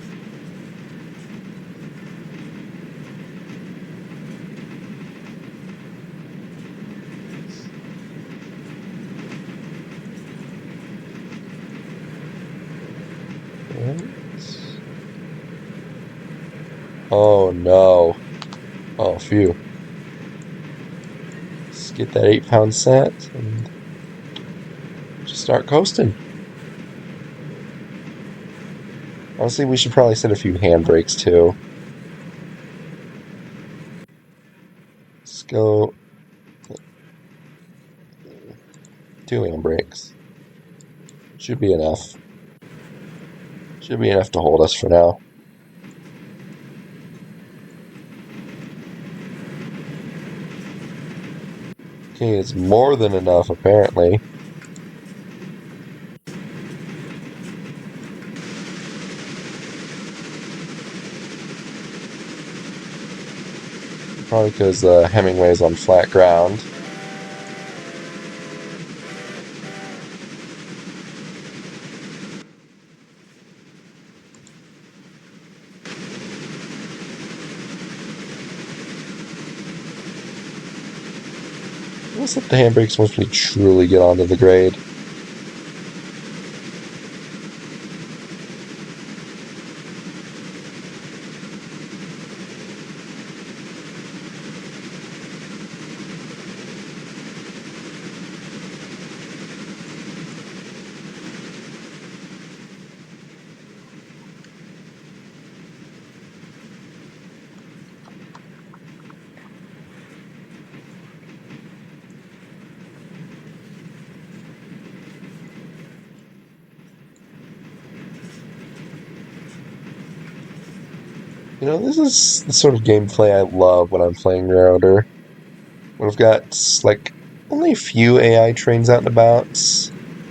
Oh no. Oh, phew. Let's get that 8-pound set and just start coasting. Honestly, we should probably set a few handbrakes too. Let's go 2 handbrakes. Should be enough. Should be enough to hold us for now. Okay, it's more than enough apparently. Probably because Hemingway's on flat ground. Let's let the handbrakes once we truly get onto the grade. You know, this is the sort of gameplay I love when I'm playing Railroader. When I've got, like, only a few AI trains out and about.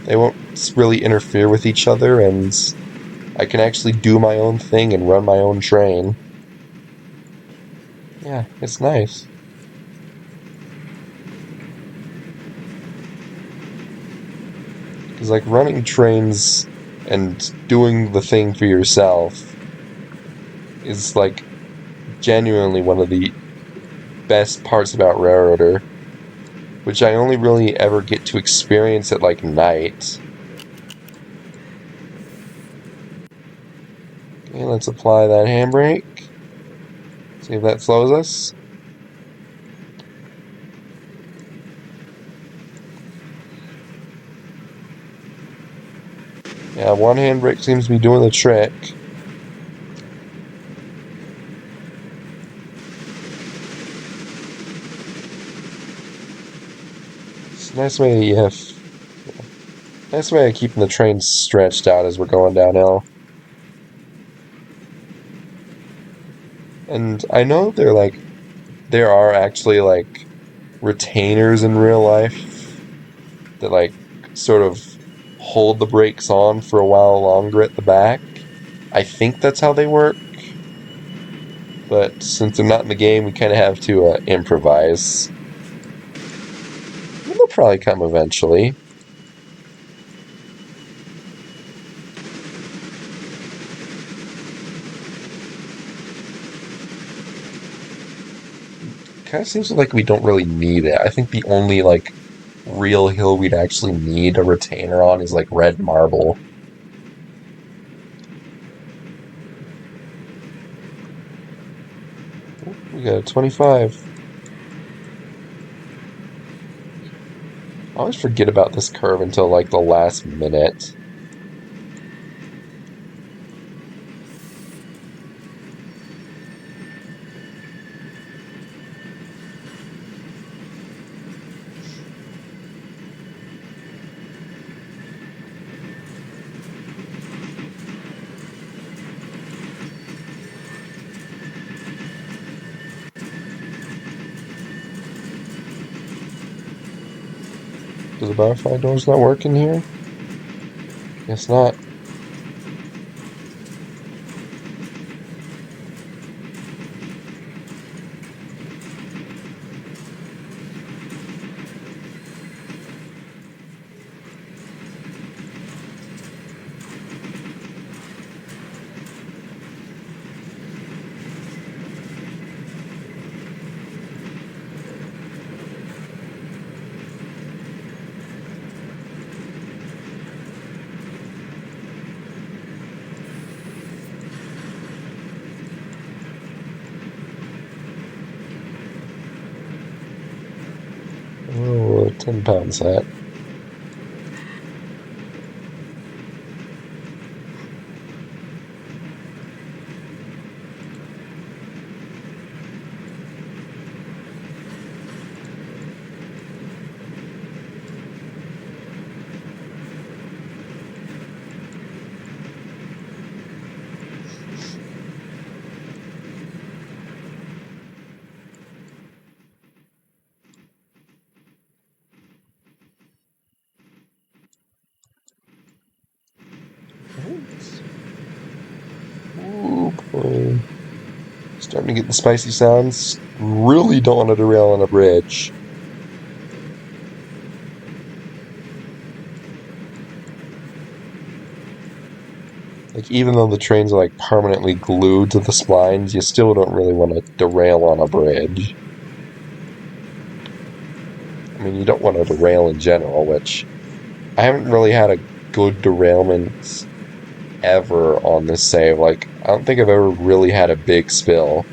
They won't really interfere with each other, and I can actually do my own thing and run my own train. Yeah, it's nice. Because, like, running trains and doing the thing for yourself is, like, genuinely one of the best parts about Railroader, which I only really ever get to experience at, like, night. Okay, let's apply that handbrake. See if that slows us. Yeah, one handbrake seems to be doing the trick. It's a nice way of keeping the train stretched out as we're going downhill. And I know there are actually like retainers in real life that like sort of hold the brakes on for a while longer at the back. I think that's how they work, but since they're not in the game, we kind of have to improvise. And they'll probably come eventually. Kind of seems like we don't really need it. I think the only like real hill we'd actually need a retainer on is like red marble. We got a 25. I always forget about this curve until like the last minute. Does the butterfly doors not work in here? Guess not. Oh, 10 pound set. Ooh, boy. Starting to get the spicy sounds. Really don't want to derail on a bridge. Like, even though the trains are like permanently glued to the splines, you still don't really want to derail on a bridge. I mean, you don't want to derail in general, which I haven't really had a good derailment ever on this save. Like, I don't think I've ever really had a big spill.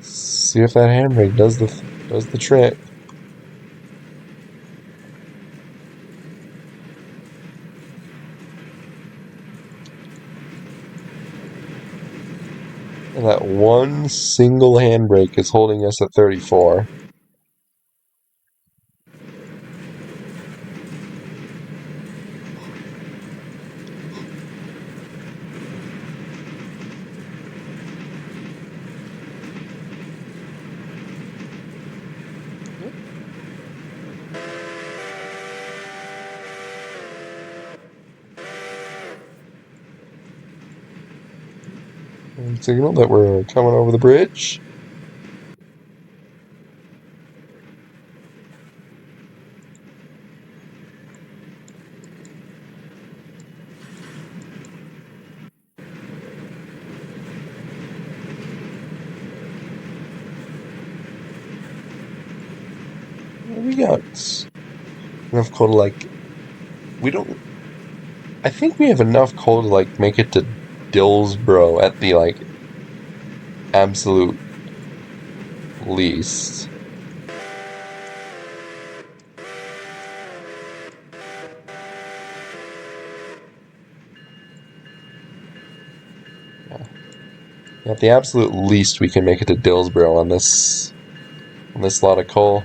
See if that handbrake does the trick. And that one single handbrake is holding us at 34. signal that we're coming over the bridge. We got enough coal to we don't. I think we have enough coal to make it to Dillsboro at the absolute least. Yeah. At the absolute least, we can make it to Dillsboro on this lot of coal.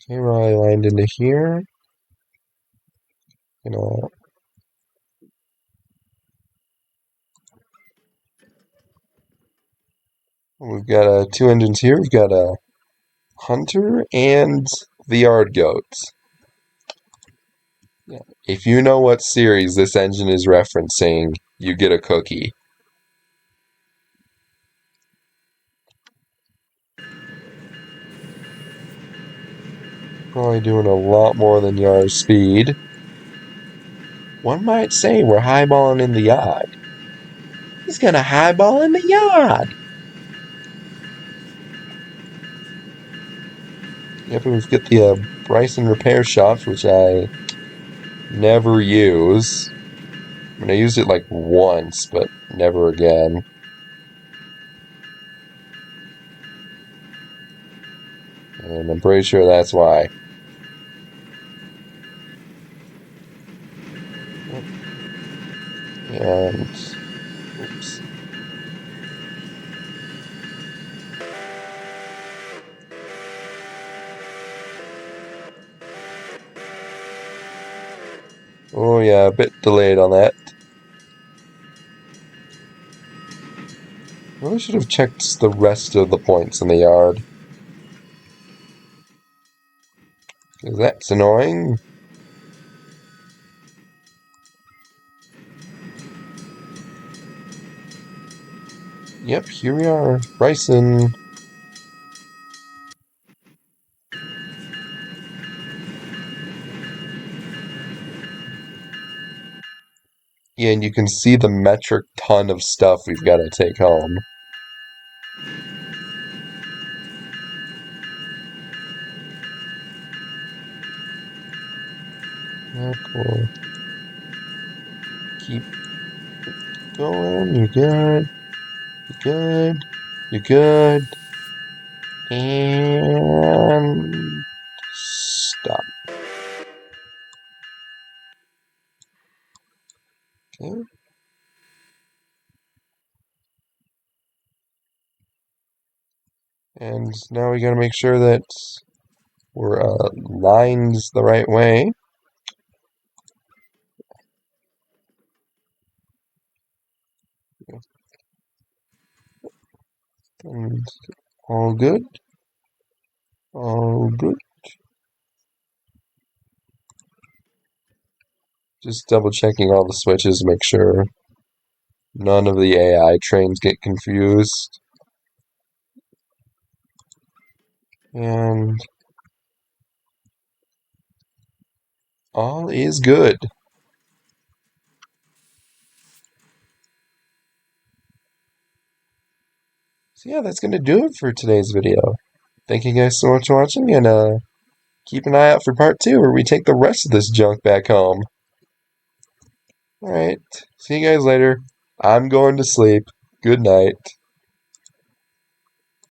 Okay, we're all lined into here. You know, we've got two engines here. We've got a Hunter and the Yard Goats. Yeah. If you know what series this engine is referencing, you get a cookie. Probably doing a lot more than yard speed. One might say we're highballing in the yard. He's gonna highball in the yard. Yep, we've got the Bryson repair shops, which I never use. I mean, I used it once, but never again. And I'm pretty sure that's why. And oops. Oh yeah, a bit delayed on that. Really should have checked the rest of the points in the yard. Because that's annoying. Yep, here we are. Bryson. Yeah, and you can see the metric ton of stuff we've got to take home. Oh, cool. Keep going. You're good. You're good. You're good. And stop. Okay. And now we gotta make sure that we're lined the right way. And all good. All good. Just double checking all the switches to make sure none of the AI trains get confused. And all is good. So yeah, that's gonna do it for today's video. Thank you guys so much for watching, and keep an eye out for part 2 where we take the rest of this junk back home. Alright, see you guys later. I'm going to sleep. Good night.